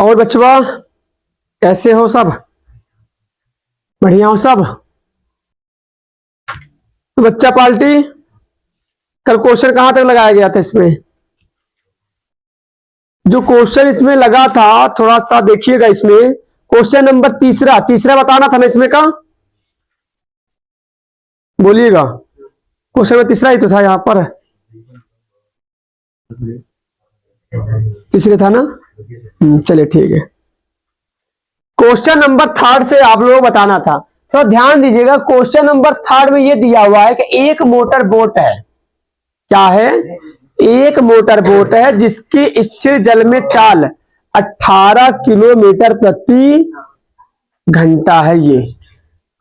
और बचवा कैसे हो सब? बढ़िया हो सब? तो बच्चा पार्टी कल क्वेश्चन कहां तक लगाया गया था इसमें? जो क्वेश्चन इसमें लगा था थोड़ा सा देखिएगा। इसमें क्वेश्चन नंबर तीसरा तीसरा बताना था ना इसमें का? बोलिएगा। क्वेश्चन में तीसरा ही तो था यहाँ पर। तीसरे था ना? चलिए ठीक है। क्वेश्चन नंबर थर्ड से आप लोगों को बताना था, तो ध्यान दीजिएगा। क्वेश्चन नंबर थर्ड में ये दिया हुआ है कि एक मोटर बोट है। क्या है? एक मोटर बोट है जिसकी स्थिर जल में चाल 18 किलोमीटर प्रति घंटा है। ये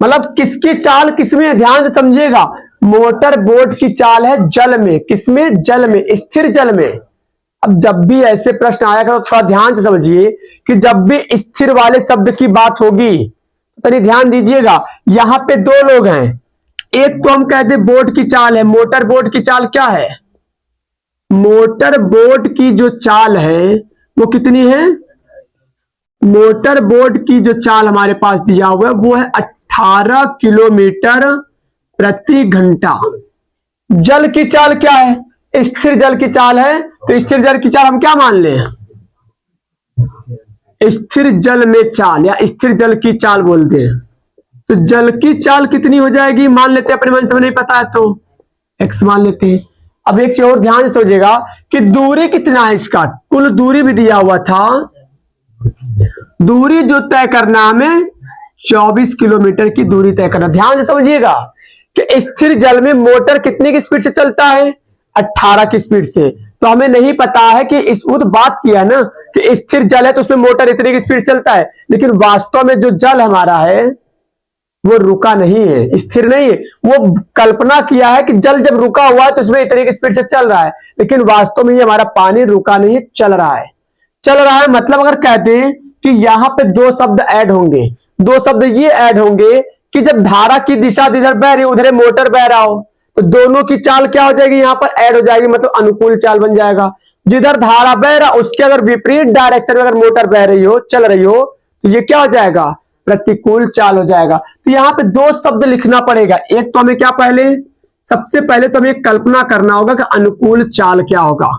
मतलब किसकी चाल किसमें? ध्यान से समझिएगा। मोटर बोट की चाल है जल में। किसमें? जल में, स्थिर जल में। अब जब भी ऐसे प्रश्न आया करो थोड़ा ध्यान से समझिए कि जब भी स्थिर वाले शब्द की बात होगी तो ध्यान दीजिएगा। यहां पे दो लोग हैं। एक तो हम कहते हैं बोट की चाल है। मोटर बोट की चाल क्या है? मोटर बोट की जो चाल है वो कितनी है? मोटर बोट की जो चाल हमारे पास दिया हुआ है वो है 18 किलोमीटर प्रति घंटा। जल की चाल क्या है? स्थिर जल की चाल है। तो स्थिर जल की चाल हम क्या मान लें? स्थिर जल में चाल या स्थिर जल की चाल बोलते हैं। तो जल की चाल कितनी हो जाएगी मान लेते हैं, अपने मन से नहीं पता है तो x मान लेते हैं। अब एक चीज और ध्यान से सोचिएगा कि दूरी कितना है इसका। कुल दूरी भी दिया हुआ था। दूरी जो तय करना हमें 24 किलोमीटर की दूरी तय करना। ध्यान से समझिएगा कि स्थिर जल में मोटर कितने की स्पीड से चलता है? 18 की स्पीड से। तो हमें नहीं पता है कि इस वो तो बात किया ना कि स्थिर जल है तो उसमें मोटर इतने की स्पीड चलता है, लेकिन वास्तव में जो जल हमारा है वो रुका नहीं है, स्थिर नहीं है। वो कल्पना किया है कि जल जब रुका हुआ है तो उसमें इतने की स्पीड से चल रहा है, लेकिन वास्तव में ये हमारा पानी रुका नहीं है, चल रहा है। चल रहा है मतलब अगर कहते हैं कि यहां पे दो शब्द ऐड होंगे। दो शब्द ये ऐड होंगे कि जब धारा की दिशा इधर बह रही उधर मोटर बह रहा हो तो दोनों की चाल क्या हो जाएगी? यहां पर ऐड हो जाएगी, मतलब अनुकूल चाल बन जाएगा। जिधर धारा बह रहा उसके अगर विपरीत डायरेक्शन में अगर मोटर बह रही हो, चल रही हो, तो ये क्या हो जाएगा? प्रतिकूल चाल हो जाएगा। तो यहां पे दो शब्द लिखना पड़ेगा। एक तो हमें क्या पहले, सबसे पहले तो हमें कल्पना करना होगा कि अनुकूल चाल क्या होगा।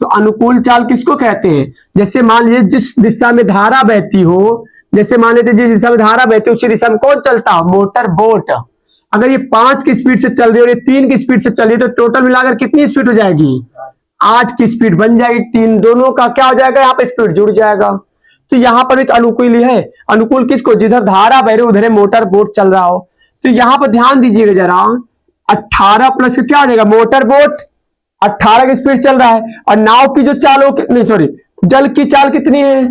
तो अनुकूल चाल किसको कहते हैं? जैसे मान लीजिए जिस दिशा में धारा बहती हो, जैसे मान लीजिए जिस दिशा में धारा बहती है उसी दिशा में कौन चलता हो? Motor boat. अगर ये 5 की स्पीड से चल रही है और ये 3 की स्पीड से चल रही है तो टोटल मिलाकर कितनी स्पीड हो जाएगी? 8 की स्पीड बन जाएगी। तीन दोनों का क्या हो जाएगा? यहाँ पे स्पीड जुड़ जाएगा। तो यहां पर भी तो अनुकूल ही है। अनुकूल किसको? जिधर धारा बह रही उधर मोटर बोट चल रहा हो। तो यहां पर ध्यान दीजिएगा जरा, 18 प्लस क्या आ जाएगा? मोटर बोट 18 की स्पीड चल रहा है और नाव की जो चाल हो, नहीं सॉरी, जल की चाल कितनी है?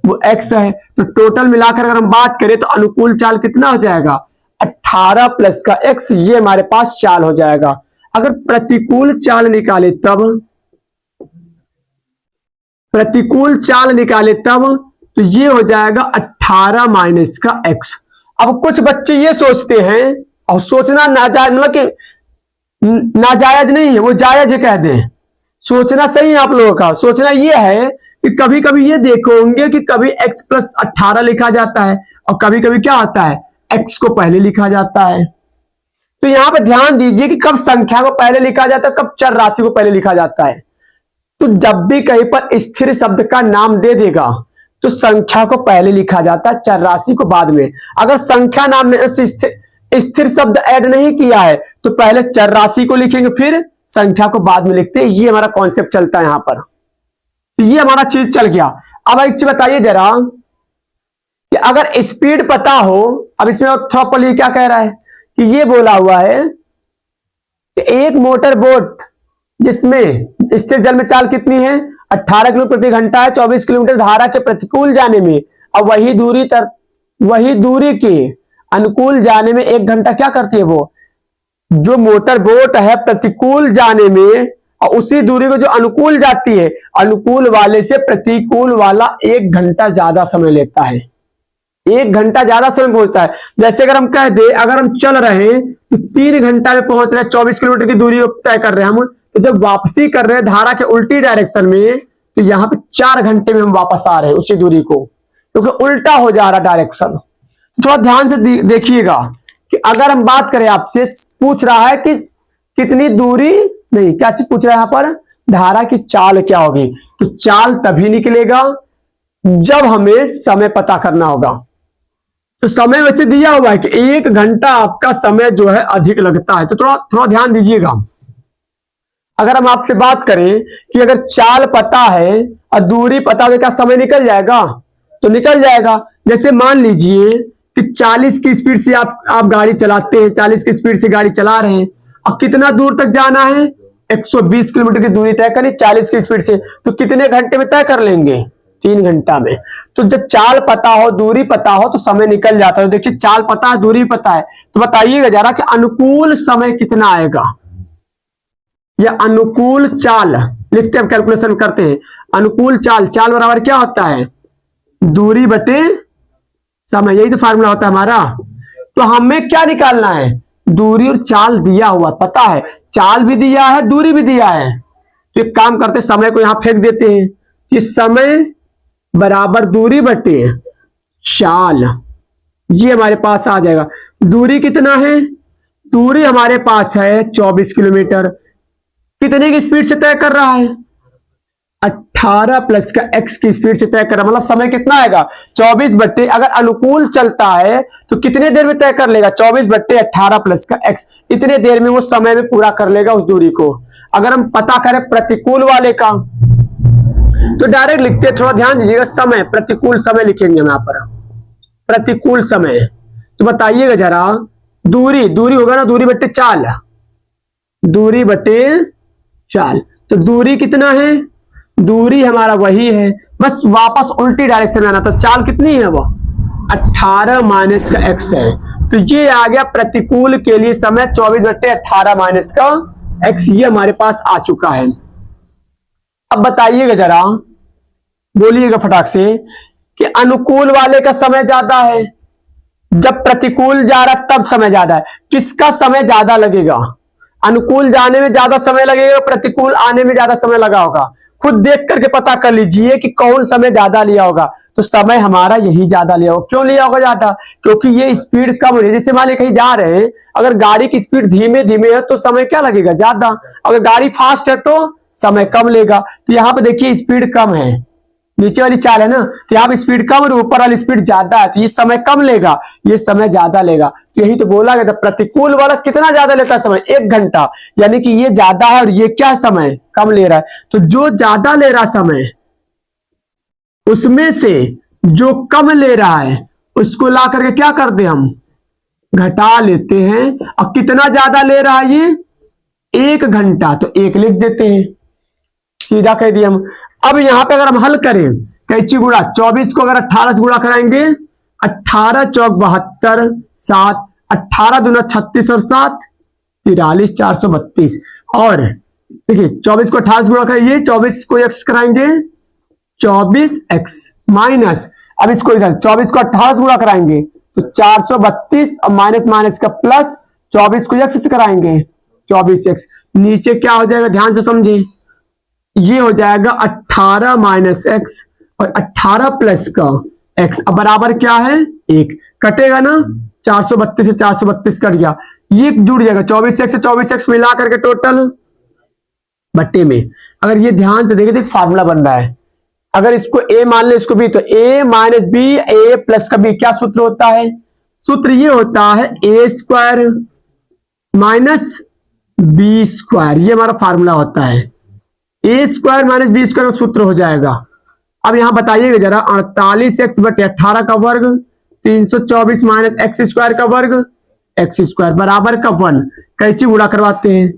वो x है। तो टोटल मिलाकर अगर हम बात करें तो अनुकूल चाल कितना हो जाएगा? 18 प्लस का x, ये हमारे पास चाल हो जाएगा। अगर प्रतिकूल चाल निकाले तब, प्रतिकूल चाल निकाले तब तो ये हो जाएगा 18 माइनस का x। अब कुछ बच्चे ये सोचते हैं, और सोचना नाजायज, मतलब कि नाजायज नहीं है, वो जायज कह दें। सोचना सही है आप लोगों का। सोचना ये है कि कभी कभी ये देखोगे कि कभी x प्लस 18 लिखा जाता है और कभी कभी क्या होता है? x को पहले लिखा जाता है। तो यहां पर ध्यान दीजिए कि कब संख्या को पहले लिखा जाता है, कब चर राशि को पहले लिखा जाता है। तो जब भी कहीं पर स्थिर शब्द का नाम दे देगा तो संख्या को पहले लिखा जाता है, चर राशि को बाद में। अगर संख्या नाम में स्थिर शब्द ऐड नहीं किया है तो पहले चर राशि को लिखेंगे फिर संख्या को बाद में लिखते हैं। ये हमारा कॉन्सेप्ट चलता है यहां पर। तो ये हमारा चीज चल गया। अब एक चीज बताइए जरा कि अगर स्पीड पता हो, अब इसमें थोड़ा पढ़िए क्या कह रहा है कि ये बोला हुआ है कि एक मोटर बोट जिसमें स्थिर जल में चाल कितनी है? 18 किलोमीटर प्रति घंटा है, 24 किलोमीटर धारा के प्रतिकूल जाने में, और वही दूरी के अनुकूल जाने में 1 घंटा क्या करती है? वो जो मोटर बोट है प्रतिकूल जाने में, और उसी दूरी को जो अनुकूल जाती है, अनुकूल वाले से प्रतिकूल वाला 1 घंटा ज्यादा समय लेता है। 1 घंटा ज्यादा समय पहुंचता है। जैसे अगर हम कह दे, अगर हम चल रहे हैं तो 3 घंटा में पहुंच रहे हैं, 24 किलोमीटर की दूरी तय कर रहे हैं हम, तो जब वापसी कर रहे हैं धारा के उल्टी डायरेक्शन में, तो यहाँ पे 4 घंटे में हम वापस आ रहे हैं उसी दूरी को, क्योंकि उल्टा हो जा रहा डायरेक्शन। थोड़ा ध्यान से देखिएगा कि अगर हम बात करें, आपसे पूछ रहा है कि कितनी दूरी, नहीं क्या चीज पूछ रहा है यहाँ पर, धारा की चाल क्या होगी। तो चाल तभी निकलेगा जब हमें समय पता करना होगा। तो समय वैसे दिया हुआ है कि 1 घंटा आपका समय जो है अधिक लगता है, तो थोड़ा ध्यान दीजिएगा। अगर हम आपसे बात करें कि अगर चाल पता है और दूरी पता है, क्या समय निकल जाएगा? तो निकल जाएगा। जैसे मान लीजिए कि 40 की स्पीड से आप गाड़ी चलाते हैं, 40 की स्पीड से गाड़ी चला रहे हैं, अब कितना दूर तक जाना है? 120 किलोमीटर की दूरी तय करनी 40 की स्पीड से, तो कितने घंटे में तय कर लेंगे? 3 घंटा में। तो जब चाल पता हो, दूरी पता हो, तो समय निकल जाता है। देखिए चाल पता है, दूरी पता है, तो बताइएगा जरा कि अनुकूल समय कितना आएगा, या अनुकूल चाल लिखते हैं, कैलकुलेशन करते हैं। अनुकूल चाल, चाल बराबर क्या होता है? दूरी बटे समय, यही तो फार्मूला होता है हमारा। तो हमें क्या निकालना है? दूरी और चाल दिया हुआ पता है, चाल भी दिया है, दूरी भी दिया है। तो एक काम करते, समय को यहां फेंक देते हैं कि समय बराबर दूरी बटे चाल, ये हमारे पास आ जाएगा। दूरी कितना है? दूरी हमारे पास है 24 किलोमीटर। कितने की स्पीड से तय कर रहा है? 18 प्लस का x की स्पीड से तय कर रहा है। मतलब समय कितना आएगा? 24 बट्टे, अगर अनुकूल चलता है तो कितने देर में तय कर लेगा? 24 बट्टे 18 प्लस का x, इतने देर में वो समय में पूरा कर लेगा उस दूरी को। अगर हम पता करें प्रतिकूल वाले का, तो डायरेक्ट लिखते हैं, थोड़ा ध्यान दीजिएगा। समय, प्रतिकूल समय लिखेंगे हम यहाँ पर, प्रतिकूल समय। तो बताइएगा जरा, दूरी, दूरी होगा ना, दूरी बट्टे चाल, दूरी बटे चाल। तो दूरी कितना है? दूरी हमारा वही है, बस वापस उल्टी डायरेक्शन में आना। तो चाल कितनी है? वो 18 माइनस का x है। तो ये आ गया प्रतिकूल के लिए समय 24 बट्टे 18 माइनस का x, ये हमारे पास आ चुका है। अब बताइएगा जरा, बोलिएगा फटाक से कि अनुकूल वाले का समय ज्यादा है, जब प्रतिकूल जा रहा तब समय ज्यादा है। किसका समय ज्यादा लगेगा? अनुकूल जाने में ज्यादा समय लगेगा, प्रतिकूल आने में ज्यादा समय लगा होगा। खुद देख करके पता कर लीजिए कि कौन समय ज्यादा लिया होगा। तो समय हमारा यही ज्यादा लिया होगा। क्यों लिया होगा ज्यादा? क्योंकि ये स्पीड कम है। जैसे मान ली कहीं जा रहे हैं, अगर गाड़ी की स्पीड धीमे धीमे है तो समय क्या लगेगा? ज्यादा। अगर गाड़ी फास्ट है तो समय कम लेगा। तो यहाँ पे देखिए स्पीड कम है, नीचे वाली चाल है ना, तो यहाँ पे स्पीड कम और ऊपर वाली स्पीड ज्यादा है, तो ये समय कम लेगा, ये समय ज्यादा लेगा। तो यही तो बोला गया था, प्रतिकूल वाला कितना ज्यादा लेता है समय? 1 घंटा। यानी कि ये ज्यादा है और ये क्या समय कम ले रहा है। तो जो ज्यादा ले रहा समय, उसमें से जो कम ले रहा है उसको ला करके क्या करते हम? घटा लेते हैं। और कितना ज्यादा ले रहा है ये? 1 घंटा, तो 1 लिख देते हैं, सीधा कह दिया हम। अब यहां पे अगर हम हल करें, कैची गुणा 24 को अगर 18 से गुणा कराएंगे, 18 चौक 72, 7, 18 दूना 36 और 7 43, 432। और देखिए 24 को 18 से गुणा करेंगे, 24 को x कराएंगे 24x माइनस, अब इसको इधर 24 को 18 से गुणा कराएंगे तो 432 और माइनस माइनस का प्लस, 24 को x से कराएंगे 24x। नीचे क्या हो जाएगा? ध्यान से समझिए, ये हो जाएगा 18 माइनस एक्स और 18 प्लस का x। अब बराबर क्या है? 1। कटेगा ना, 432 से 432 कट गया, ये जुड़ जाएगा 24x से 24x मिला करके टोटल बट्टे में। अगर ये ध्यान से देखें तो एक फार्मूला बन रहा है। अगर इसको a मान ले, इसको b, तो a minus B a plus का b, क्या सूत्र होता है? सूत्र ये होता है a square minus B square, ये हमारा फार्मूला होता है। A square minus B square का सूत्र हो जाएगा। अब यहां बताइएगा जरा, 48x बटे 18 का वर्ग 324 माइनस एक्स स्क्वायर का वर्ग एक्स स्क्वायर बराबर का 1। कैसे गुणा करवाते हैं?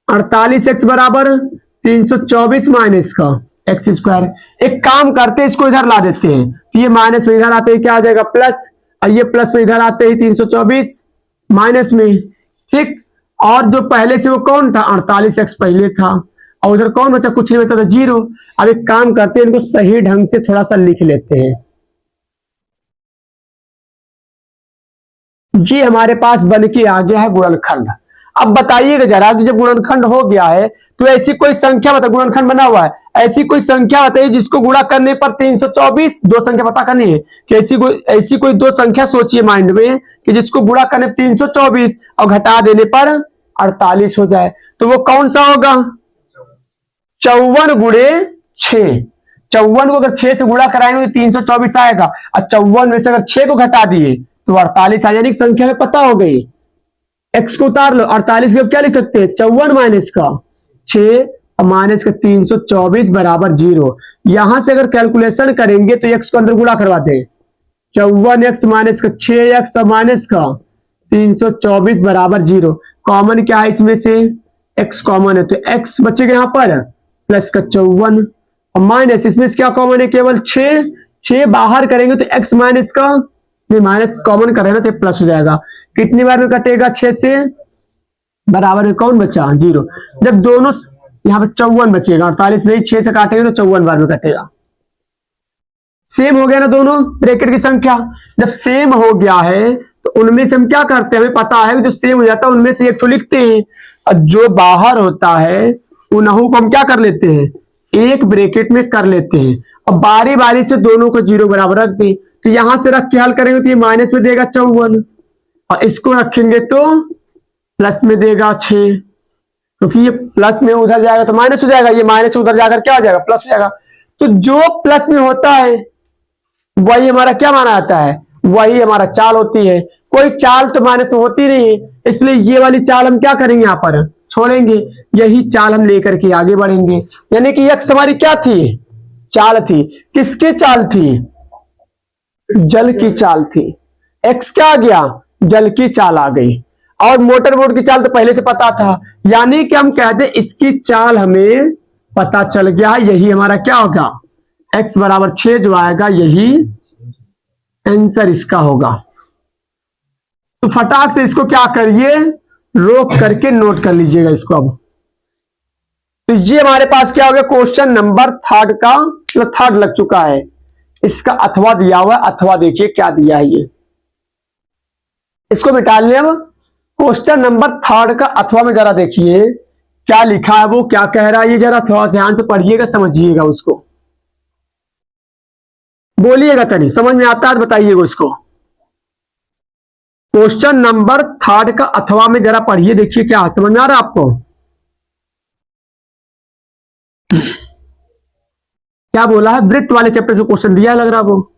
48x बराबर 324 माइनस का एक्स स्क्वायर। एक काम करते हैं, इसको इधर ला देते हैं, तो ये माइनस में इधर आते ही क्या आ जाएगा? प्लस, और ये प्लस में इधर आते ही 324 माइनस में, ठीक। और जो पहले से वो कौन था? 48x पहले था, और उधर कौन बचा? कुछ नहीं बचा था, 0। अब एक काम करते हैं, इनको सही ढंग से थोड़ा सा लिख लेते हैं। ये हमारे पास बन के आ गया है गुणनखंड। अब बताइएगा जरा कि जब गुणनखंड हो गया है तो ऐसी कोई संख्या बता, गुणनखंड बना हुआ है, ऐसी कोई संख्या बताइए जिसको गुणा करने पर 324, दो संख्या पता करनी है कि ऐसी कोई दो संख्या सोचिए माइंड में कि जिसको गुणा करने पर 324 और घटा देने पर 48 हो जाए, तो वो कौन सा होगा? 54 गुणे 6। 54 को अगर 6 से गुणा कराएंगे तो 324 आएगा, और 54 में से अगर 6 को घटा दिए तो 48 आ जाने की संख्या में पता हो गई। एक्स को उतार लो, 48 को क्या लिख सकते हैं? 54 माइनस का 6 और माइनस का 324 बराबर 0। यहां से अगर कैलकुलेशन करेंगे तो एक्स को अंदर गुणा करवाते हैं, 54x माइनस का 6x और माइनस का 324 बराबर 0। कॉमन क्या है इसमें से? x कॉमन है तो x बचेगा यहां पर प्लस का 54 और माइनस इसमें से क्या कॉमन है? केवल 6 बाहर करेंगे तो x माइनस का माइनस कॉमन करेगा तो प्लस हो जाएगा। कितनी बार में कटेगा? 6 से बराबर में कौन बचा? 0। जब दोनों यहाँ पे 54 बचेगा, 48 नहीं, 6 से काटेंगे तो 54 बार में कटेगा। सेम हो गया ना दोनों ब्रैकेट की संख्या। जब सेम हो गया है तो उनमें से हम क्या करते हैं? हमें पता है कि जो सेम हो जाता है उनमें से एक तो लिखते हैं, और जो बाहर होता है उन्हों को हम क्या कर लेते हैं? एक ब्रैकेट में कर लेते हैं, और बारी बारी से दोनों को 0 बराबर रख दें। तो यहां से रख के हल करेंगे तो ये माइनस में देगा 54, और इसको रखेंगे तो प्लस में देगा 6, क्योंकि ये प्लस में उधर जाएगा तो माइनस हो जाएगा, ये माइनस उधर जाकर क्या हो जाएगा? प्लस हो जाएगा। तो जो प्लस में होता है वही हमारा क्या माना जाता है? वही हमारा चाल होती है। कोई चाल तो माइनस में होती नहीं है, इसलिए ये वाली चाल हम क्या करेंगे? यहाँ पर छोड़ेंगे, यही चाल हम लेकर के आगे बढ़ेंगे। यानी कि एक्स हमारी क्या थी? चाल थी। किसके चाल थी? जल की चाल थी। एक्स क्या आ गया? जल की चाल आ गई। और मोटर बोट की चाल तो पहले से पता था, यानी कि हम कहते हैं इसकी चाल हमें पता चल गया। यही हमारा क्या होगा? x बराबर 6 जो आएगा, यही आंसर इसका होगा। तो फटाक से इसको क्या करिए? रोक करके नोट कर लीजिएगा इसको। अब तो ये हमारे पास क्या हो गया? क्वेश्चन नंबर 3 का, मतलब 3 लग चुका है। इसका अथवा दिया हुआ है, अथवा देखिए क्या दिया है ये, इसको मिटा लिया। अब क्वेश्चन नंबर 3 का अथवा में जरा देखिए क्या लिखा है, वो क्या कह रहा है, ये जरा थोड़ा ध्यान से पढ़िएगा, समझिएगा उसको, बोलिएगा तनी, समझ में आता है तो बताइएगा उसको। क्वेश्चन नंबर 3 का अथवा में जरा पढ़िए, देखिए क्या समझ में आ रहा है आपको। क्या बोला है? वृत्त वाले चैप्टर से क्वेश्चन दिया लग रहा, वो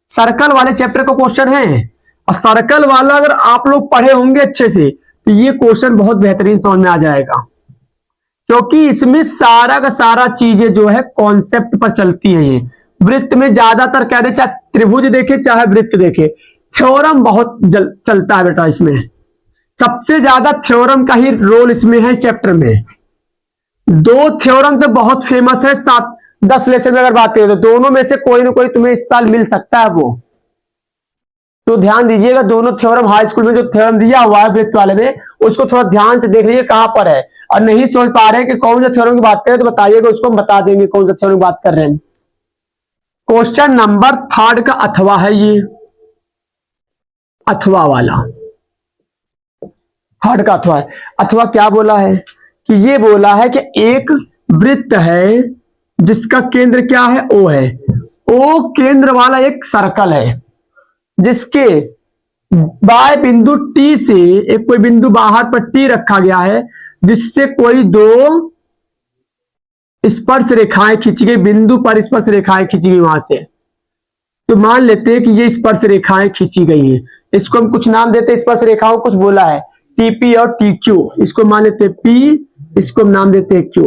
सर्कल वाले चैप्टर का क्वेश्चन है। और सर्कल वाला अगर आप लोग पढ़े होंगे अच्छे से तो ये क्वेश्चन बहुत बेहतरीन समझ में आ जाएगा, क्योंकि इसमें सारा का सारा चीजें जो है कॉन्सेप्ट पर चलती है। ये वृत्त में ज्यादातर कह दे, चाहे त्रिभुज देखे चाहे वृत्त देखे, थ्योरम बहुत चलता है बेटा। इसमें सबसे ज्यादा थ्योरम का ही रोल इसमें है चैप्टर में। 2 थ्योरम तो बहुत फेमस है, 7-10 लेसन में अगर बात करें तो दोनों में से कोई ना कोई तुम्हें इस साल मिल सकता है वो, तो ध्यान दीजिएगा। दोनों थ्योरम हाई स्कूल में जो थ्योरम दिया हुआ है वृत्त वाले में, उसको थोड़ा ध्यान से देख लीजिए कहां पर है, और नहीं समझ पा रहे हैं कि कौन सा थ्योरम की बात करें तो बताइएगा, उसको हम बता देंगे कौन सा थ्योरम की बात कर रहे हैं। क्वेश्चन नंबर 3 का अथवा है ये, अथवा वाला 3 का अथवा है। अथवा क्या बोला है कि ये बोला है कि एक वृत्त है जिसका केंद्र क्या है? O है। O केंद्र वाला एक सर्कल है जिसके बाय बिंदु T से एक कोई बिंदु बाहर पर T रखा गया है, जिससे कोई 2 स्पर्श रेखाएं खींची गई, बिंदु पर स्पर्श रेखाएं खींची गई वहां से। तो मान लेते हैं कि ये स्पर्श रेखाएं खींची गई है, इसको हम कुछ नाम देते हैं, स्पर्श रेखाओं कुछ बोला है TP और TQ, इसको मान लेते हैं P, इसको हम नाम देते हैं Q,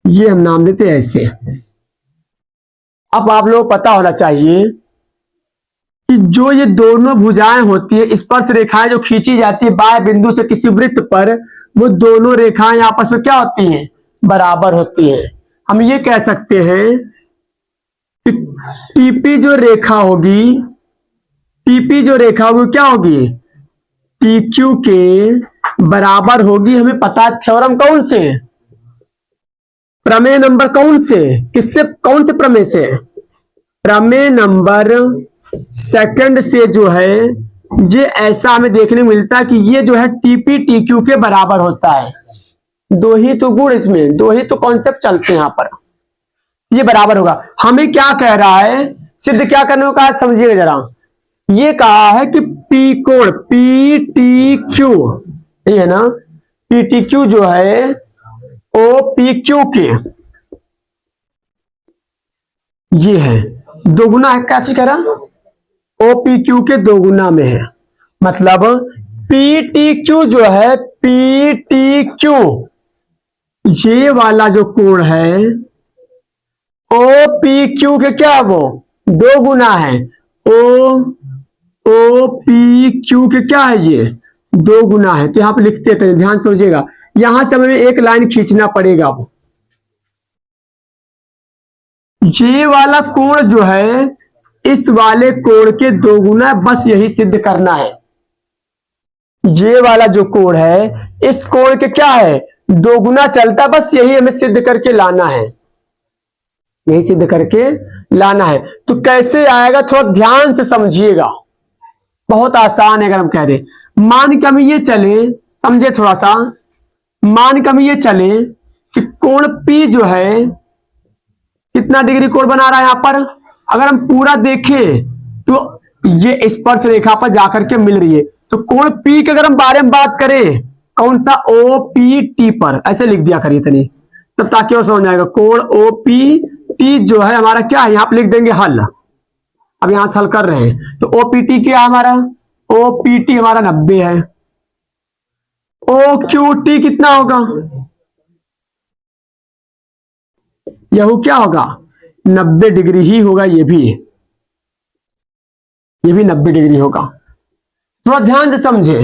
ये हम नाम देते हैं ऐसे। अब आप लोगों को पता होना चाहिए कि जो ये दोनों भुजाएं होती है, स्पर्श रेखाएं जो खींची जाती है बाएं बिंदु से किसी वृत्त पर, वो दोनों रेखाएं आपस में क्या होती हैं? बराबर होती हैं। हम ये कह सकते हैं कि टीपी जो रेखा होगी, टीपी जो रेखा होगी क्या होगी? टीक्यू के बराबर होगी। हमें पता है थ्योरम कौन से? प्रमेय नंबर कौन से? किससे? कौन से प्रमेय से? प्रमेय नंबर 2 से जो है ये ऐसा हमें देखने को मिलता है कि ये जो है टीपी टीक्यू के बराबर होता है। दो ही तो गुण, इसमें दो ही तो कॉन्सेप्ट चलते हैं यहां पर। ये बराबर होगा। हमें क्या कह रहा है, सिद्ध क्या करने को कहा, समझिएगा जरा। ये कहा है कि पी कोण पी टी क्यू, ये है ना, पी टी क्यू जो है ओ पी क्यू के, ये है दोगुना है। क्या चीज कह रहा, ओ पी क्यू के दोगुना में है। मतलब पी टी क्यू जो है, पी टी क्यू ये वाला जो कोण है ओ पी क्यू के क्या है, वो दो गुना है। ओ पी क्यू के क्या है, ये दो गुना है। तो यहां पर लिखते थे, ध्यान समझिएगा। यहां से हमें एक लाइन खींचना पड़ेगा। वो ये वाला कोण जो है इस वाले कोण के दो गुना है, बस यही सिद्ध करना है। ये वाला जो कोण है इस कोण के क्या है, दो गुना चलता है, बस यही हमें सिद्ध करके लाना है, यही सिद्ध करके लाना है। तो कैसे आएगा, थोड़ा ध्यान से समझिएगा, बहुत आसान है। अगर हम कह दें, मान के हमें ये चले, समझे थोड़ा सा, मान के हमें ये चले कि कोण P जो है कितना डिग्री कोण बना रहा है यहां पर। अगर हम पूरा देखें तो ये स्पर्श रेखा पर जाकर के मिल रही है। तो कोण P के अगर हम बारे में बात करें, कौन सा, ओ पी टी पर, ऐसे लिख दिया करिए तनी, तब ताकि और समझ आएगा। कोण ओ पी टी जो है हमारा क्या है, यहां पर लिख देंगे हल। अब यहां से हल कर रहे हैं तो ओ पी टी क्या हमारा, ओ पी टी हमारा 90 है। ओ क्यू टी कितना होगा, यह क्या होगा, 90 डिग्री ही होगा। ये भी 90 डिग्री होगा। थोड़ा ध्यान से समझे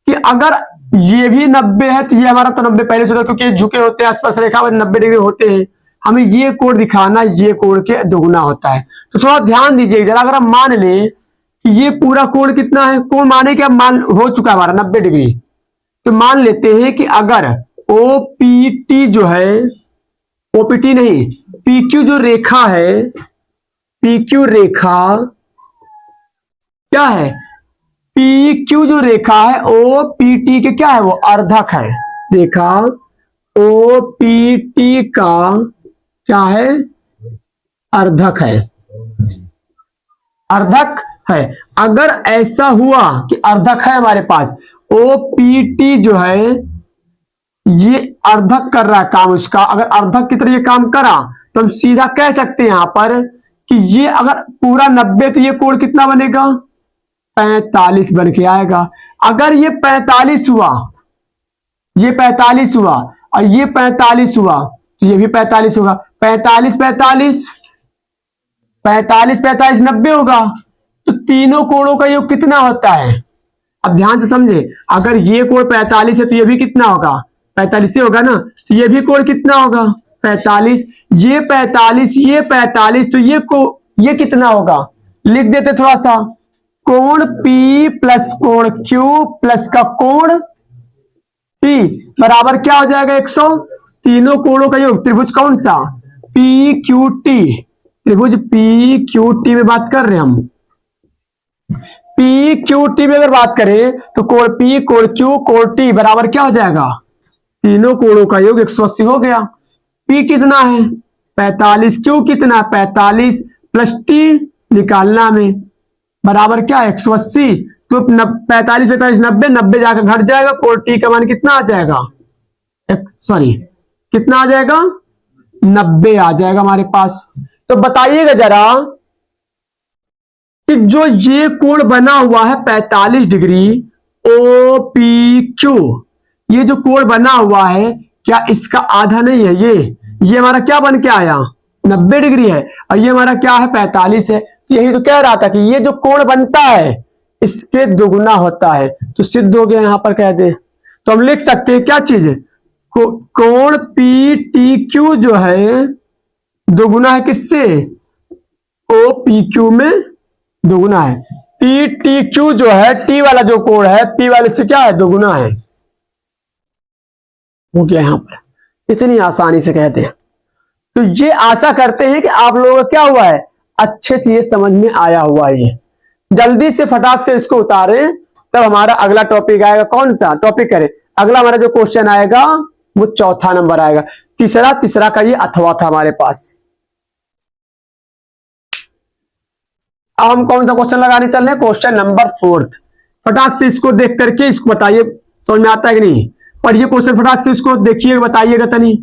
कि अगर ये भी 90 है तो ये हमारा तो 90 पहले से होगा, क्योंकि झुके होते हैं आसपास रेखा पर 90 डिग्री होते हैं। हमें ये कोण दिखाना, ये कोण के दोगुना होता है। तो थोड़ा ध्यान दीजिए जरा। अगर हम मान लें कि ये पूरा कोण कितना है, कोण माने कि अब मान हो चुका है हमारा 90 डिग्री, तो मान लेते हैं कि अगर ओ पी टी जो है, ओ पी टी नहीं, पी क्यू जो रेखा है, पी क्यू रेखा क्या है, पी क्यू जो रेखा है ओ पी टी के क्या है, वो अर्धक है। रेखा ओ पी टी का क्या है, अर्धक है, अर्धक है। अगर ऐसा हुआ कि अर्धक है हमारे पास, ओ पी टी जो है ये अर्धक कर रहा है काम उसका, अगर अर्धक की तरह ये काम करा तो हम सीधा कह सकते हैं यहां पर कि ये अगर पूरा 90 तो ये कोण कितना बनेगा, 45 बन के आएगा। अगर ये 45 हुआ, ये 45 हुआ और ये 45 हुआ तो ये भी 45 होगा। 45 45 45 45 90 होगा। तो तीनों कोणों का योग कितना होता है, अब ध्यान से समझे। अगर ये कोण 45 है तो ये भी कितना होगा, 45 ही होगा ना। तो ये भी कोण कितना होगा, 45। ये 45, ये 45, तो ये कितना होगा, लिख देते थोड़ा सा। कोण P प्लस कोण Q प्लस का कोण P बराबर क्या हो जाएगा, 100। तीनों कोणों का योग, त्रिभुज कौन सा, PQT, त्रिभुज PQT में बात कर रहे हैं हम। PQT में अगर बात करें तो कोण P, कोण Q, कोण T बराबर क्या हो जाएगा, तीनों कोणों का योग 180 हो गया। P कितना है 45, Q कितना है 45 प्लस T निकालना में बराबर क्या है 180। तो 45 45 90 90 जाकर घट जाएगा। कोण T का मान कितना आ जाएगा, सॉरी कितना आ जाएगा, 90 आ जाएगा हमारे पास। तो बताइएगा जरा कि जो ये कोण बना हुआ है 45 डिग्री ओ पी क्यू, ये जो कोण बना हुआ है क्या इसका आधा नहीं है, ये हमारा क्या बन के आया 90 डिग्री है और ये हमारा क्या है 45 है। यही तो कह रहा था कि ये जो कोण बनता है इसके दोगुना होता है। तो सिद्ध हो गया यहां पर कह दे। तो हम लिख सकते हैं क्या चीज, कोण पी टी क्यू जो है दोगुना है किससे, ओ पी क्यू में दोगुना है। पी टी क्यू जो है, टी वाला जो कोण है पी वाले से क्या है, दोगुना है। हो गया यहां पर, इतनी आसानी से कहते हैं। तो ये आशा करते हैं कि आप लोगों को क्या हुआ है, अच्छे से ये समझ में आया हुआ है। जल्दी से फटाक से इसको उतारे, तब हमारा अगला टॉपिक आएगा। कौन सा टॉपिक करें? अगला हमारा जो क्वेश्चन आएगा वो चौथा नंबर आएगा। तीसरा का ये अथवा था हमारे पास। अब हम कौन सा क्वेश्चन लगाने चल रहे हैं? Question number 4। फटाक से इसको देख करके इसको बताइए समझ में आता है कि नहीं। पढ़िए क्वेश्चन फटाक से, इसको देखिएगा बताइएगा तनी।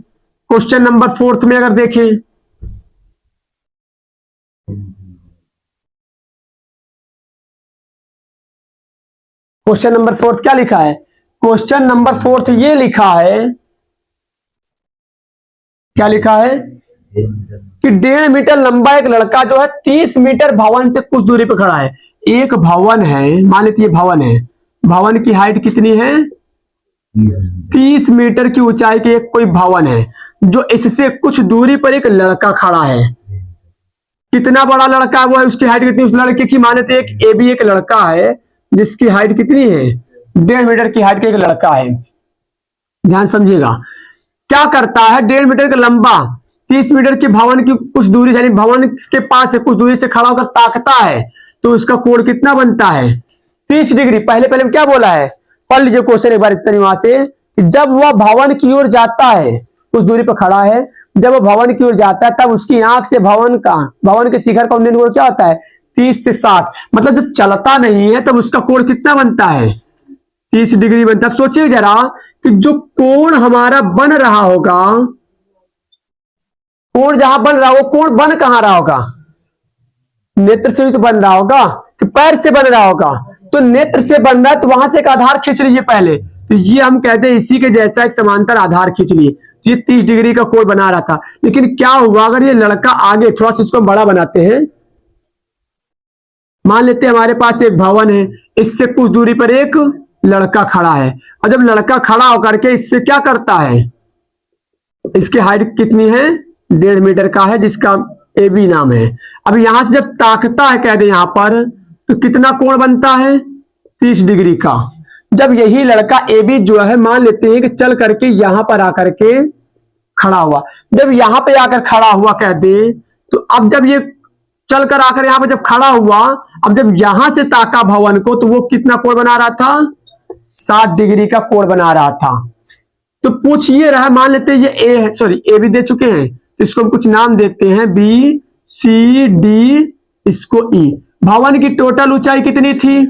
क्वेश्चन नंबर 4 में अगर देखें, क्वेश्चन नंबर 4 क्या लिखा है? क्वेश्चन नंबर 4 ये लिखा है, क्या लिखा है कि 1.5 मीटर लंबा एक लड़का जो है 30 मीटर भवन से कुछ दूरी पर खड़ा है। एक भवन है, मान लीजिए भवन है, भवन की हाइट कितनी है? 30 मीटर की ऊंचाई के एक कोई भवन है, जो इससे कुछ दूरी पर एक लड़का खड़ा है। कितना बड़ा लड़का है वो है, उसकी हाइट कितनी? उस लड़के की मान लेते एक ए बी एक लड़का है जिसकी हाइट कितनी है? 1.5 मीटर की हाइट का एक लड़का है। ध्यान समझिएगा, क्या करता है? 1.5 मीटर का लंबा 30 मीटर के भवन की कुछ दूरी, यानी भवन के पास से कुछ दूरी से खड़ा होकर ताकता है, तो इसका कोण कितना बनता है? 30 डिग्री। पहले पहले क्या बोला है? पढ़ लीजिए क्वेश्चन एक बार इतनी वहां से। जब वह भवन की ओर जाता है, कुछ दूरी पर खड़ा है, जब वह भवन की ओर जाता है तब उसकी आंख से भवन के शिखर का उन्नयन कोण क्या होता है? 30 से 60। मतलब जब चलता नहीं है तब उसका कोण कितना बनता है? 30 डिग्री बनता है। सोचिए जरा कि जो कोण हमारा बन रहा होगा, कोण जहां बन रहा हो, कोण बन कहां रहा होगा? नेत्र से ही तो बन रहा होगा कि पैर से बन रहा होगा? तो नेत्र से बन रहा है तो वहां से एक आधार खींच लीजिए पहले। तो ये हम कहते हैं इसी के जैसा एक समांतर आधार खींच लिए, तो ये 30 डिग्री का कोण बना रहा था। लेकिन क्या हुआ, अगर ये लड़का आगे थोड़ा सा इसको बड़ा बनाते हैं, मान लेते हैं हमारे पास एक भवन है, इससे कुछ दूरी पर एक लड़का खड़ा है, और जब लड़का खड़ा होकर के इससे क्या करता है? इसकी हाइट कितनी है? 1.5 मीटर का है, जिसका ए बी नाम है। अब यहां से जब ताकता है कह दे यहां पर, तो कितना कोण बनता है? 30 डिग्री का। जब यही लड़का ए बी जो है, मान लेते हैं कि चल करके यहां पर आकर के खड़ा हुआ, जब यहां पे आकर खड़ा हुआ कह दे, तो अब जब ये चलकर आकर यहां पर जब खड़ा हुआ, अब जब यहां से ताका भवन को, तो वो कितना कोण बना रहा था? 60 डिग्री का कोण बना रहा था। तो पूछ ये रहा, मान लेते हैं ये ए है, सॉरी ए भी दे चुके हैं, तो इसको हम कुछ नाम देते हैं बी सी डी, इसको ई। भवन की टोटल ऊंचाई कितनी थी?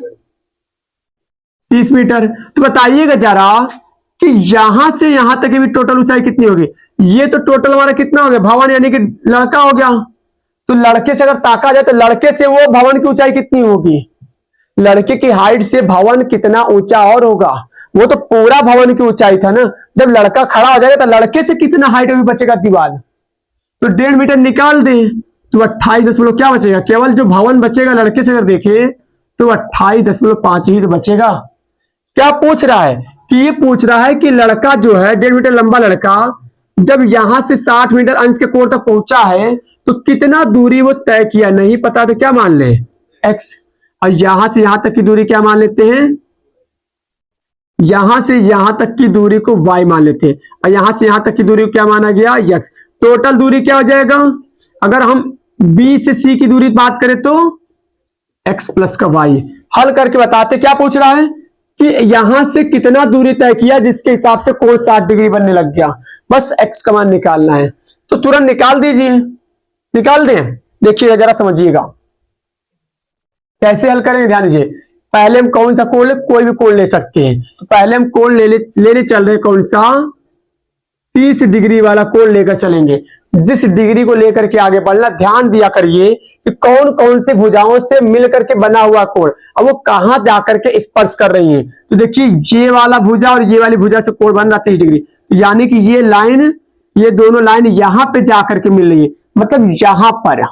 30 मीटर। तो बताइएगा जरा कि यहां से यहां तक भी टोटल ऊंचाई कितनी होगी? ये तो टोटल हमारा कितना हो गया? भवन यानी कि लड़का हो गया। तो लड़के से अगर ताका जाए तो लड़के से वो भवन की ऊंचाई कितनी होगी? लड़के की हाइट से भवन कितना ऊंचा और होगा? वो तो पूरा भवन की ऊंचाई था ना। जब लड़का खड़ा हो जाएगा तो लड़के से कितना हाइट में बचेगा दीवार? तो 1.5 मीटर निकाल दे तो 28 क्या बचेगा? केवल जो भवन बचेगा लड़के से अगर देखे तो 28.5 ही तो बचेगा। क्या पूछ रहा है? कि ये पूछ रहा है कि लड़का जो है 1.5 मीटर लंबा लड़का जब यहां से 60 मीटर अंश के कोण तक पहुंचा है, तो कितना दूरी वो तय किया? नहीं पता तो क्या मान ले? x। और यहां से यहां तक की दूरी क्या मान लेते हैं? यहां से यहां तक की दूरी को y मान लेते हैं, और यहां से यहां तक की दूरी को क्या माना गया? x। टोटल दूरी क्या हो जाएगा? अगर हम b से c की दूरी बात करें तो x प्लस का y। हल करके बताते क्या पूछ रहा है कि यहां से कितना दूरी तय किया जिसके हिसाब से कोण 60 डिग्री बनने लग गया। बस x का मान निकालना है, तो तुरंत निकाल दीजिए। निकाल दें, देखिएगा जरा समझिएगा कैसे हल करेंगे। ध्यान दीजिए, पहले हम कौन सा कोण ले? कोई भी कोण ले सकते हैं। तो पहले हम कोण लेने चल रहे, कौन सा? 30 डिग्री वाला कोण लेकर चलेंगे। जिस डिग्री को लेकर के आगे बढ़ना, ध्यान दिया करिए कि कौन कौन से भुजाओं से मिलकर के बना हुआ कोण, अब वो कहां जाकर के स्पर्श कर रही है। तो देखिए ये वाला भुजा और ये वाली भुजा से कोण बन रहा 30 डिग्री, तो यानी कि ये लाइन, ये दोनों लाइन यहां पे जाकर के मिल रही है, मतलब यहां पर।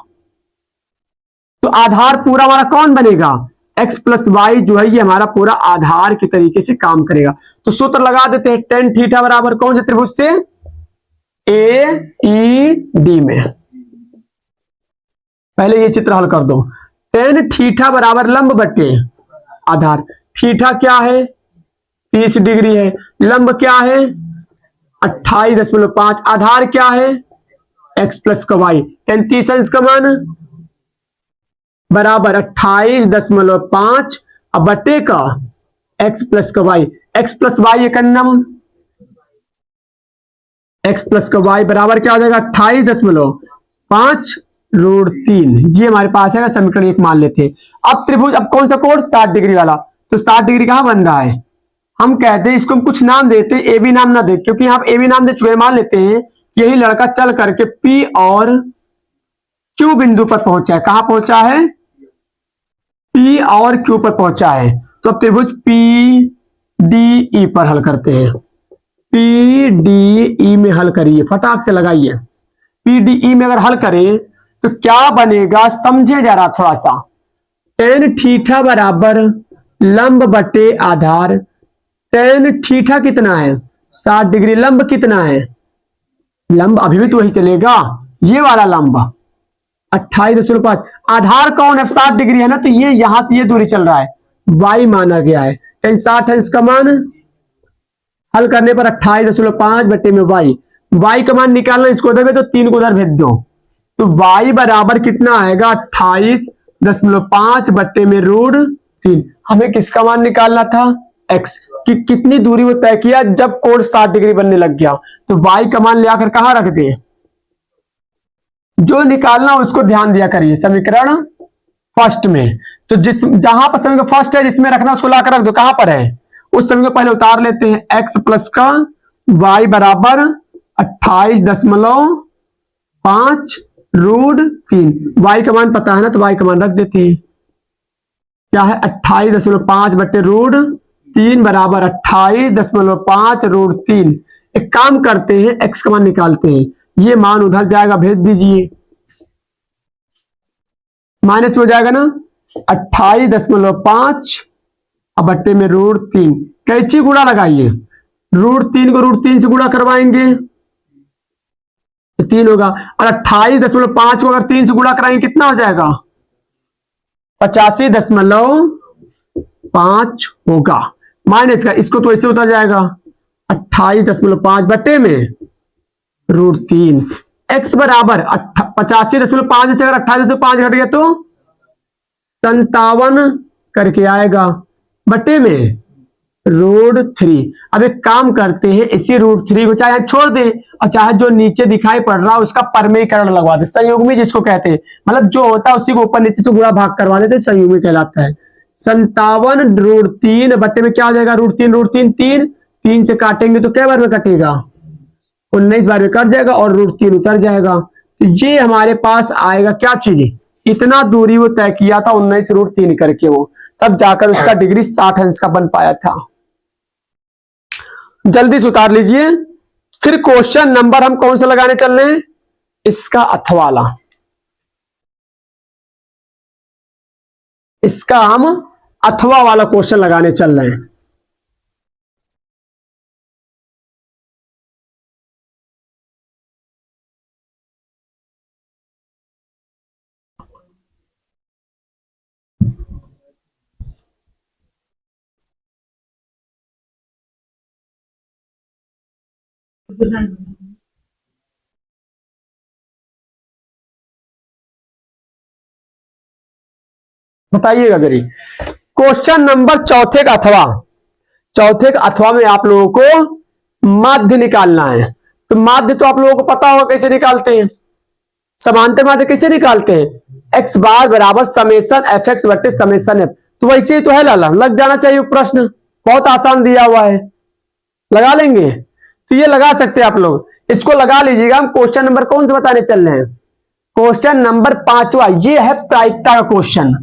तो आधार पूरा हमारा कौन बनेगा? x प्लस वाई जो है ये हमारा पूरा आधार के तरीके से काम करेगा। तो सूत्र लगा देते हैं, टेन थीटा बराबर कौन से त्रिभुज से? ए ई डी में। पहले ये चित्र हल कर दो। टेन थीटा बराबर लंब बटे आधार। थीटा क्या है? 30 डिग्री है। लंब क्या है? 28.5। आधार क्या है? x प्लस का वाई। टेन 30 अंश का मान बराबर 28.5 अब बटे का x प्लस का वाई, एक्स प्लस वाई एक अन्नम, एक्स प्लस का वाई बराबर क्या हो जाएगा 28.5 √3। ये हमारे पास है समीकरण एक मान लेते हैं। अब त्रिभुज, अब कौन सा कोण 60 डिग्री वाला, तो 60 डिग्री कहां बन रहा है, हम कहते हैं इसको हम कुछ नाम देते हैं, ए बी नाम ना दे, क्योंकि यहाँ ए बी नाम दे चुके, मान लेते हैं यही लड़का चल करके पी और क्यू बिंदु पर पहुंचा है। कहां पहुंचा है, पी और क्यू पर पहुंचा है। तो अब त्रिभुज पी डी ई पर हल करते हैं। पी डी ई में हल करिए, फटाक से लगाइए। पी डी ई में अगर हल करें तो क्या बनेगा, समझे जरा थोड़ा सा। टेन थीटा बराबर लंब बटे आधार, टेन थीटा कितना है 60 डिग्री, लंब कितना है, लंब अभी भी तो वही चलेगा, ये वाला लंब 28.5, आधार कौन है 60 डिग्री है ना, तो ये यहां से ये दूरी चल रहा है, y माना गया है। टेन 60 है, इसका मान हल करने पर 28.5 बटे में y का मान निकालना, इसको उधर में तो 3 को उधर भेज दो, तो y बराबर कितना आएगा 28.5 बटे में √3। हमें किसका मान निकालना था, x कि कितनी दूरी वो तय किया जब कोण 60 डिग्री बनने लग गया, तो y का मान ले आकर कहां रख दे, जो निकालना उसको ध्यान दिया करिए समीकरण फर्स्ट में। तो जहां पर समीकरण फर्स्ट है जिसमें रखना उसको लाकर रख दो, कहां पर है उस समीकरण को पहले उतार लेते हैं। x प्लस का y बराबर 28.5 √3, y का मान पता है ना, तो y का मान रख देते हैं, क्या है 28.5 बटे √3 बराबर 28.5 √3। एक काम करते हैं, x का मान निकालते हैं, ये मान उधर जाएगा, भेज दीजिए, माइनस में हो जाएगा ना 28.5 अब बट्टे में √3, कैची गुणा लगाइए, √3 को √3 से गुणा करवाएंगे तो 3 होगा, और 28.5 को अगर 3 से गुणा कराएंगे कितना हो जाएगा 85.5 होगा, माइनस का इसको तो ऐसे उतर जाएगा 28.5 बटे में √3, x बराबर 85.5 से अगर 28.5 घट गया तो 57 करके आएगा बटे में √3। अब एक काम करते हैं, इसी √3 को चाहे छोड़ दे और चाहे जो नीचे दिखाई पड़ रहा है उसका परमेयीकरण लगवा दे, संयुग्मी जिसको कहते हैं, मतलब जो होता है उसी को ऊपर नीचे से गुणा भाग करवा देते, संयुग्मी कहलाता है। 57 √3 बटे में क्या हो जाएगा, √3 3 से काटेंगे तो क्या बार में कटेगा 19 बार में कट जाएगा और √3 उतर जाएगा, तो ये हमारे पास आएगा क्या चीज, इतना दूरी वो तय किया था 19 √3 करके, वो तब जाकर उसका डिग्री 60 अंश का बन पाया था। जल्दी से उतार लीजिए। फिर क्वेश्चन नंबर हम कौन सा लगाने चल रहे हैं, इसका अथवाला, इसका हम अथवा वाला क्वेश्चन लगाने चल रहे हैं। बताइएगा गरी, क्वेश्चन नंबर चौथे का अथवा, चौथे का अथवा में आप लोगों को माध्य निकालना है। तो माध्य तो आप लोगों को पता होगा कैसे निकालते हैं, समांतर माध्य कैसे निकालते हैं, x बार बराबर समेशन एफ एक्स बटे समेशन एफ, तो वैसे ही तो है लाला, लग जाना चाहिए प्रश्न, बहुत आसान दिया हुआ है, लगा लेंगे, तो ये लगा सकते हैं आप लोग, इसको लगा लीजिएगा। हम क्वेश्चन नंबर कौन सा बताने चल रहे हैं, क्वेश्चन नंबर 5वां, ये है प्रायिकता का क्वेश्चन,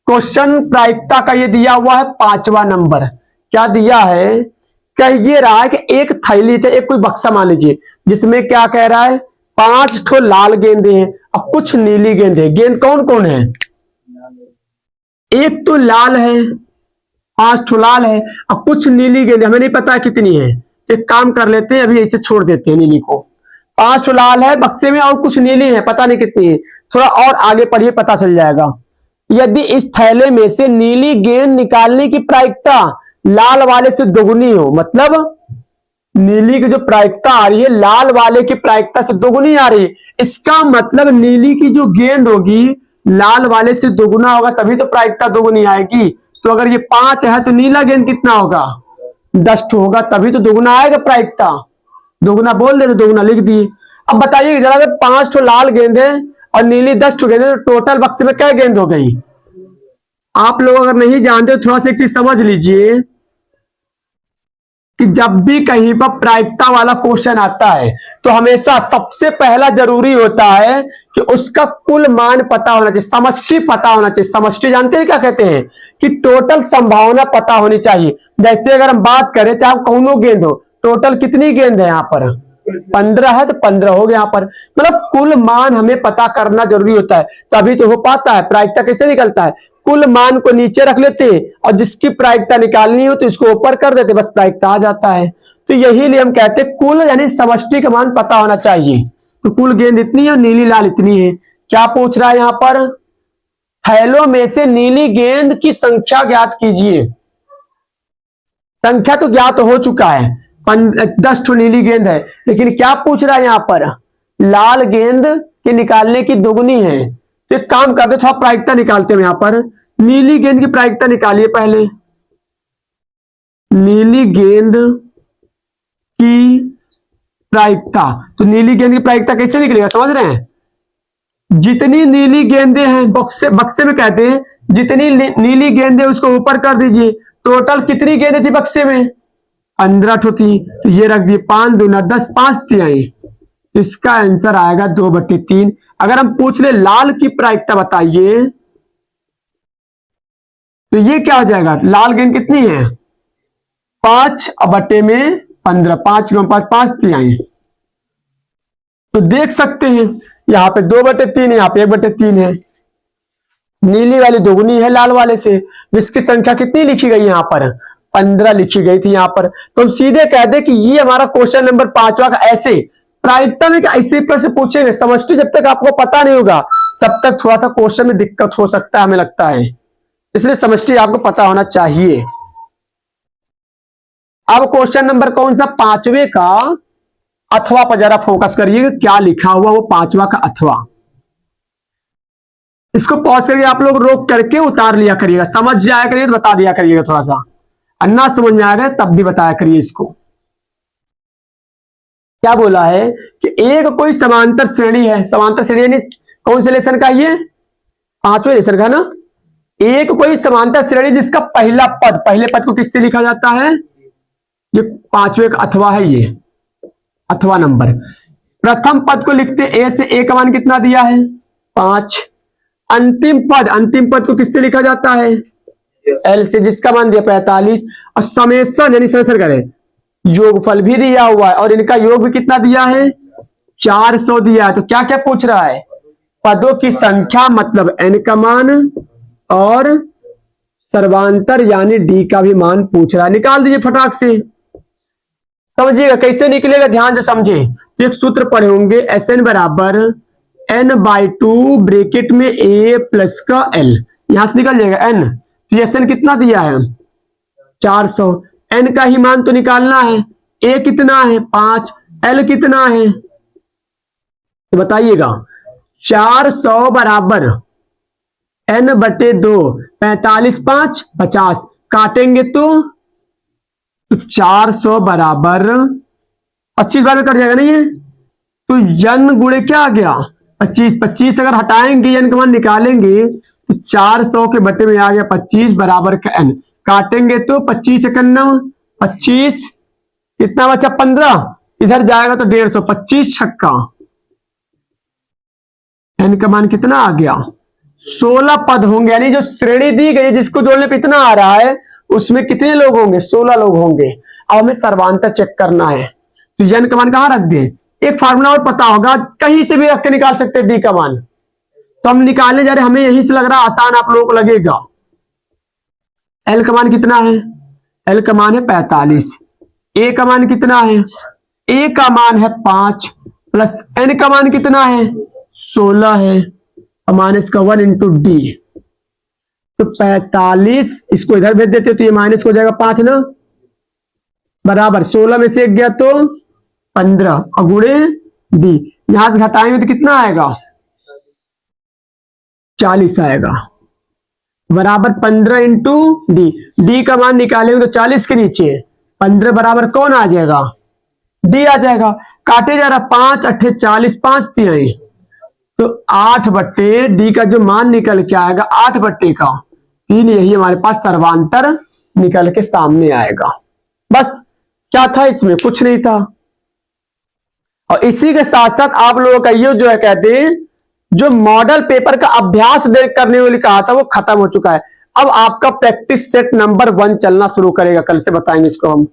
क्वेश्चन प्रायिकता का ये दिया हुआ है 5वां नंबर। क्या दिया है, क्या ये रहा है कि एक थैली से, एक कोई बक्सा मान लीजिए जिसमें क्या कह रहा है 5 ठो लाल गेंदे हैं और कुछ नीली गेंद है, गेंद कौन कौन है, एक तो लाल है, 5 ठो लाल है और कुछ नीली गेंद, हमें नहीं पता कितनी है, एक काम कर लेते हैं अभी ऐसे छोड़ देते हैं नीली को, 5 ठो लाल है बक्से में और कुछ नीली है, पता नहीं कितनी है, थोड़ा और आगे पढ़िए पता चल जाएगा। यदि इस थैले में से नीली गेंद निकालने की प्रायिकता लाल वाले से दोगुनी हो, मतलब नीली की जो प्रायिकता आ रही है लाल वाले की प्रायिकता से दोगुनी आ रही है, इसका मतलब नीली की जो गेंद होगी लाल वाले से दोगुना होगा तभी तो प्रायिकता दोगुनी आएगी। तो अगर ये 5 है तो नीला गेंद कितना होगा, 10 होगा, तभी तो दोगुना आएगा प्रायिकता। दोगुना बोल देते, दोगुना लिख दिए। अब बताइए जरा, अगर 5 लाल गेंद है और नीली 10 गेंद है तो टोटल बक्से में क्या गेंद हो गई। आप लोग अगर नहीं जानते तो थोड़ा सा एक चीज समझ लीजिए कि जब भी कहीं पर प्रायिकता वाला क्वेश्चन आता है तो हमेशा सबसे पहला जरूरी होता है कि उसका कुल मान पता होना चाहिए, समष्टि पता होना चाहिए। समष्टि जानते हैं क्या कहते हैं, कि टोटल संभावना पता होनी चाहिए। जैसे अगर हम बात करें चाहे कौनो गेंद हो, टोटल कितनी गेंद है यहाँ पर, 15 है तो 15 हो गया यहाँ पर। मतलब कुल मान हमें पता करना जरूरी होता है, तभी तो हो पाता है। प्रायिकता कैसे निकलता है, कुल मान को नीचे रख लेते और जिसकी प्रायिकता निकालनी हो तो इसको ऊपर कर देते, बस प्रायिकता आ जाता है। तो यही लिए हम कहते हैं कुल यानी समष्टि का मान पता होना चाहिए। तो कुल गेंद इतनी है, नीली लाल इतनी है। क्या पूछ रहा है यहाँ पर, थैलों में से नीली गेंद की संख्या ज्ञात कीजिए। संख्या तो ज्ञात हो चुका है, 10 नीली गेंद है, लेकिन क्या पूछ रहा है यहाँ पर, लाल गेंद के निकालने की दोगुनी है। तो एक काम करते, थोड़ा प्रायिकता निकालते हैं। यहाँ पर नीली गेंद की प्रायिकता निकालिए पहले। नीली गेंद की प्रायिकता, तो नीली गेंद की प्रायिकता कैसे निकलेगा समझ रहे हैं, जितनी नीली गेंदें हैं बक्से बक्से में कहते हैं, जितनी नीली गेंदें उसको ऊपर कर दीजिए। टोटल कितनी गेंदें थी बक्से में, 15 थी। तो ये रख दिए, 5 दूना 10, 5 तिहाई। इसका आंसर आएगा 2/3। अगर हम पूछ ले लाल की प्रायिकता बताइए तो ये क्या हो जाएगा, लाल गेंद कितनी है, 5/15, 5 गुना 5, 5 तिहाई। तो देख सकते हैं यहाँ पे 2/3 है, यहाँ पे 1/3 है। नीली वाली दोगुनी है लाल वाले से, जिसकी संख्या कितनी लिखी गई यहाँ पर, 15 लिखी गई थी यहाँ पर। तो हम सीधे कहते कि ये हमारा क्वेश्चन नंबर 5वां का ऐसे प्रायिकता में ऐसे प्रश्न पूछेंगे। समष्टि जब तक आपको पता नहीं होगा तब तक थोड़ा सा क्वेश्चन में दिक्कत हो सकता है, हमें लगता है। इसलिए समष्टि आपको पता होना चाहिए। अब क्वेश्चन नंबर कौन सा, 5वें का अथवा पर जरा फोकस करिएगा, क्या लिखा हुआ वो 5वां का अथवा। इसको पॉज करके आप लोग रोक करके उतार लिया करिएगा, समझ जाया करिए तो बता दिया करिएगा थोड़ा सा, अन्ना समझ में आ गया तब भी बताया करिए इसको। क्या बोला है कि एक कोई समांतर श्रेणी है, समांतर श्रेणी यानी कौन से लेसन का, ये 5वें लेसन का ना। एक कोई समांतर श्रेणी जिसका पहला पद, पहले पद को किससे लिखा जाता है, ये 5वें का अथवा है, ये अथवा नंबर। प्रथम पद को लिखते ए से, ए का मान कितना दिया है 5। अंतिम पद को किससे लिखा जाता है, एल से, जिसका मान दिया 45। और समेशन यानी समेशन करें, योगफल भी दिया हुआ है और इनका योग भी कितना दिया है, 400 दिया है। तो क्या क्या पूछ रहा है, पदों की संख्या मतलब एन का मान और सर्वांतर यानी डी का भी मान पूछ रहा है। निकाल दीजिए फटाक से, समझिएगा कैसे निकलेगा, ध्यान से समझे। तो एक सूत्र पढ़े होंगे, एस एन बराबर n/2 ब्रैकेट में a प्लस का l, यहां से निकल जाएगा n। तो एस एन कितना दिया है 400, n का ही मान तो निकालना है, a कितना है 5, l कितना है, तो बताइएगा। 400 बराबर n/2, 45 5 50, काटेंगे तो 400 बराबर 25 बार में कट जाएगा नहीं है, तो n गुणे क्या आ गया 25, 25 अगर हटाएंगे n का मान निकालेंगे तो 400 के बटे में आ गया 25 बराबर का n, काटेंगे तो 25 91, 25 कितना बचा 15, इधर जाएगा तो 150, 25 छक्का, n का मान कितना आ गया 16 पद होंगे। यानी जो श्रेणी दी गई जिसको जोड़ने पे इतना आ रहा है उसमें कितने लोग होंगे, 16 लोग होंगे। अब हमें सर्वांतर चेक करना है, तो n का मान कहां रख दें, एक फार्मूला और पता होगा, कहीं से भी रख के निकाल सकते हैं डी का मान। तो हम निकालने जा रहे, हमें यही से लग रहा आसान आप लोगों को लगेगा। एल का मान कितना है, एल का मान है 45, ए का मान कितना है, ए का मान है 5 प्लस एन का मान कितना है 16 है, माइनस का 1 इंटू डी। तो 45 इसको इधर भेज देते तो ये माइनस हो जाएगा 5 ना, बराबर 16 में से 1 गया तो 15 और गुणे डी, यहां से घटाएंगे तो कितना आएगा 40 आएगा, बराबर 15 इंटू डी। डी का मान निकालेंगे तो 40 के नीचे 15 बराबर कौन आ जाएगा, डी आ जाएगा। काटे जा रहा 5 अट्ठे 40, 5 तिहाई, तो 8 बट्टे डी का जो मान निकल के आएगा 8 बट्टे का 3, यही हमारे पास सर्वांतर निकल के सामने आएगा। बस क्या था इसमें, कुछ नहीं था। और इसी के साथ साथ आप लोगों का ये जो है कहते हैं, जो मॉडल पेपर का अभ्यास करने वाले कहा था वो खत्म हो चुका है। अब आपका प्रैक्टिस सेट नंबर 1 चलना शुरू करेगा, कल से बताएंगे इसको हम।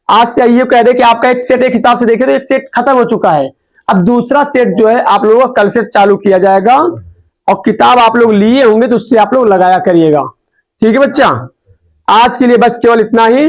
आज से ये कह दे कि आपका एक सेट एक हिसाब से देखे तो एक सेट खत्म हो चुका है। अब दूसरा सेट जो है आप लोगों का कल से चालू किया जाएगा, और किताब आप लोग लिए होंगे तो उससे आप लोग लगाया करिएगा। ठीक है बच्चा, आज के लिए बस केवल इतना ही।